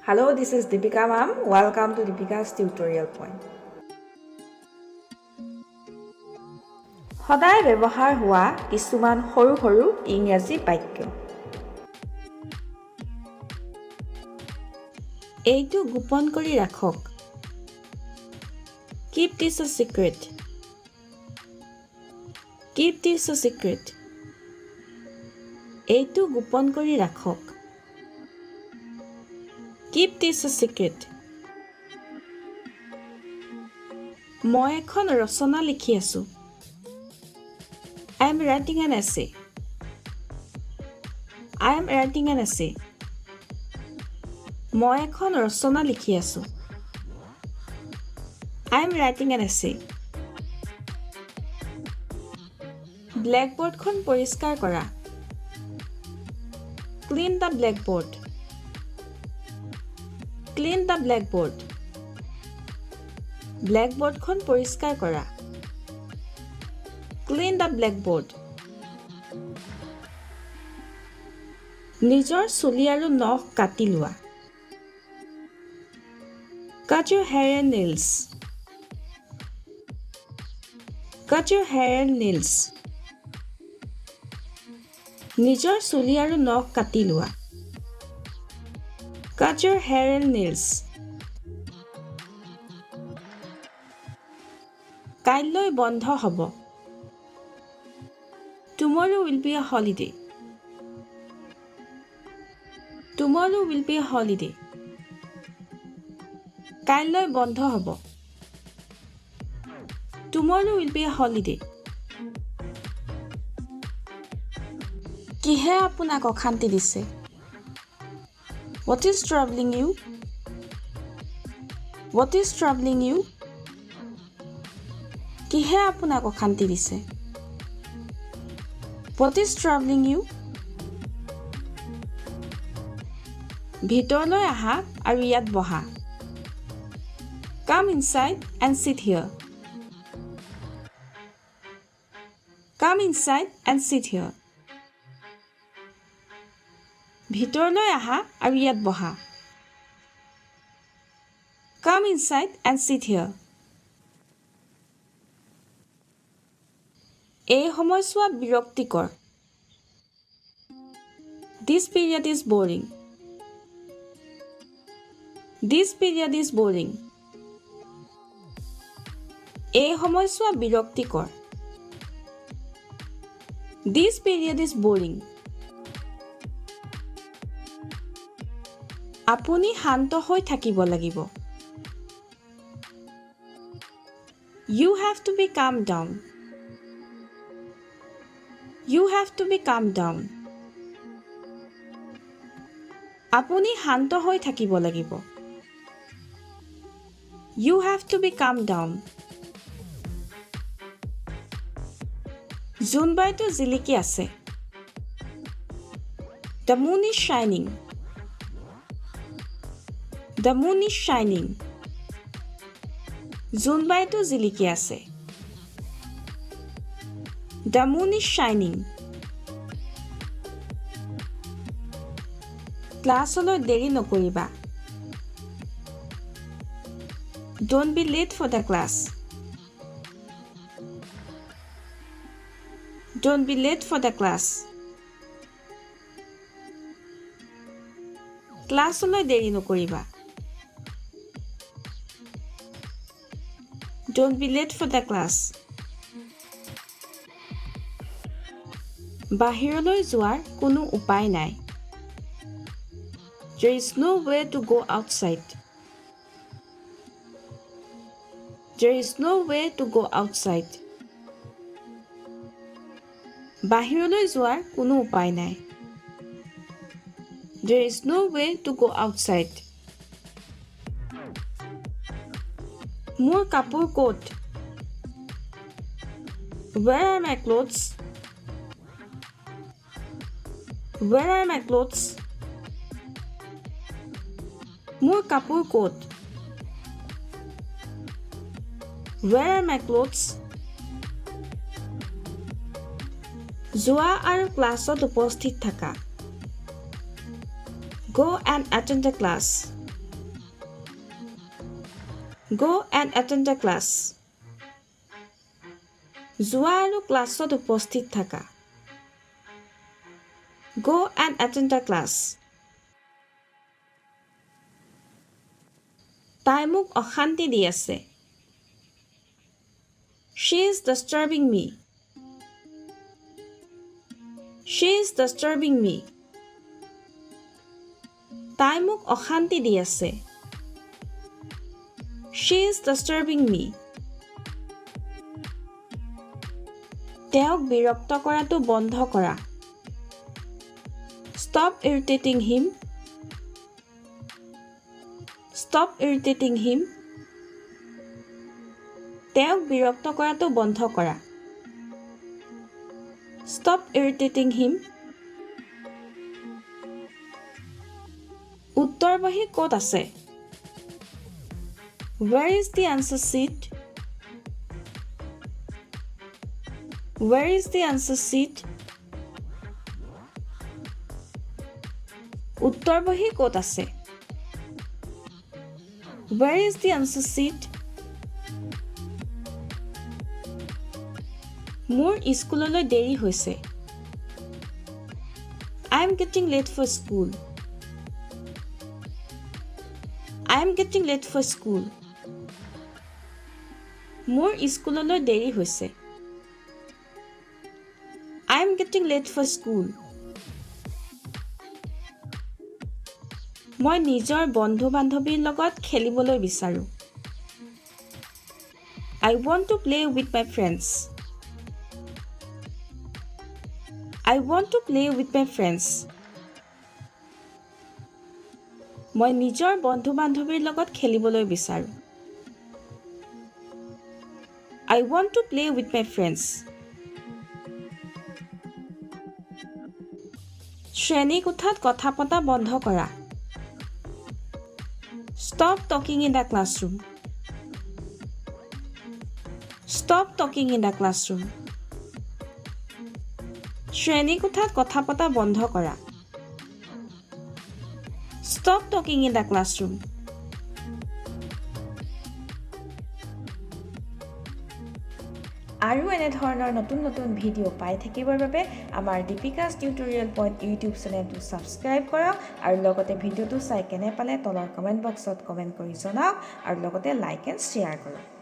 Hello, this is Deepika ma'am. Welcome to Deepika's tutorial point. সদায় ব্যৱহাৰ হোৱা কিছুমান সৰু সৰু ইংৰাজী বাক্য। এইটো গোপন কৰি ৰাখক। Keep this a secret. Keep this a secret. এইটো গোপন কৰি ৰাখক। Keep this a secret. মই এখন ৰচনা লিখি আছো। I am writing an essay. I am writing an essay. মই এখন ৰচনা লিখি আছো। I am writing an essay. ব্লেকবোৰ্ডখন পৰিষ্কাৰ কৰা। Clean the blackboard. Clean the blackboard. ব্লেকবোৰ্ডখন পৰিষ্কাৰ কৰা। Clean the blackboard. নিজৰ চুলি আৰু নখ কাটি লোৱা। Cut your hair and nails. Cut your hair and nails. নিজৰ চুলি আৰু নখ কাটি লোৱা। Cut your hair and nails. কাইলৈ বন্ধ হ'ব। Tomorrow will be a holiday. Tomorrow will be a holiday. কাইলৈ বন্ধ হ'ব। Tomorrow will be a holiday. কিহে আপোনাক অশান্তি দিছে? What is troubling you? What is troubling you? কিহে আপোনাক অশান্তি দিছে? What is troubling you? ভিতৰলৈ আহা আৰু ইয়াত বহা। Come inside and sit here. Come inside and sit here. ভিতৰলৈ আহা আৰু ইয়াত বহা। Come inside and sit here. এই সময়ছোৱা বিৰক্তিকৰ। This period is boring. This period is boring. এই সময়ছোৱা বিৰক্তিকৰ। This period is boring. আপুনি শান্ত হৈ থাকিব লাগিব। You have to be calm down. You have to be calm down. আপুনি শান্ত হৈ থাকিব লাগিব। You have to be calm down. জোনবাইটো জিলিকি আছে। The moon is shining. The moon is shining. জোনবাইটো জিলিকি আছে। The moon is shining. ক্লাছলৈ দেৰি নকৰিবা। Don't be late for the class. Don't be late for the class. ক্লাছলৈ দেৰি নকৰিবা। Don't be late for the class. বাহিৰলৈ যোৱাৰ কোনো উপায় নাই। There is no way to go outside. There is no way to go outside. বাহিৰলৈ যোৱাৰ কোনো উপায় নাই। There is no way to go outside. মোৰ কাপোৰ ক'ত? Where are my clothes? Where are my clothes? মোৰ কাপোৰ ক'ত? Where are my clothes? যোৱা আৰু ক্লাছত উপস্থিত থাকা। Go and attend the class. Go and attend the class. যোৱা আৰু ক্লাছত উপস্থিত থাকা. Go and attend the class. তাই মোক অশান্তি দি আছে. She is disturbing me. She is disturbing me. তাই মোক অশান্তি দি আছে. She is disturbing me. তেওঁক বিৰক্ত কৰাটো বন্ধ কৰা. Stop irritating him. Stop irritating him. তেওঁক বিৰক্ত কৰাটো বন্ধ কৰা. Stop irritating him. উত্তৰ বহী ক'ত আছে? Where is the answer sheet? Where is the answer sheet? উত্তৰ বহী ক'ত আছে? Where is the answer sheet? মোৰ স্কুললৈ দেৰি হৈছে. I am getting late for school. I am getting late for school. মোৰ স্কুললৈ দেৰি হৈছে. I am getting late for school. মই নিজৰ বন্ধু-বান্ধৱীৰ লগত খেলিবলৈ বিচাৰো. I want to play with my friends. I want to play with my friends. মই নিজৰ বন্ধু-বান্ধৱীৰ লগত খেলিবলৈ বিচাৰো. I want to play with my friends. শ্ৰেণীকোঠাত কথা পতা বন্ধ কৰা. Stop talking in the classroom. Stop talking in the classroom. শ্ৰেণীকোঠাত কথা পতা বন্ধ কৰা. Stop talking in the classroom. আৰু এনে ধৰণৰ নতুন নতুন ভিডিঅ' পাই থাকিবৰ বাবে আমাৰ দীপিকাছ টিউটৰিয়েল পইণ্ট ইউটিউব চেনেলটো ছাবস্ক্ৰাইব কৰক আৰু লগতে ভিডিঅ'টো চাই কেনে পালে তলৰ কমেণ্ট বক্সত কমেণ্ট কৰি জনাওক আৰু লগতে লাইক এণ্ড শ্বেয়াৰ কৰক.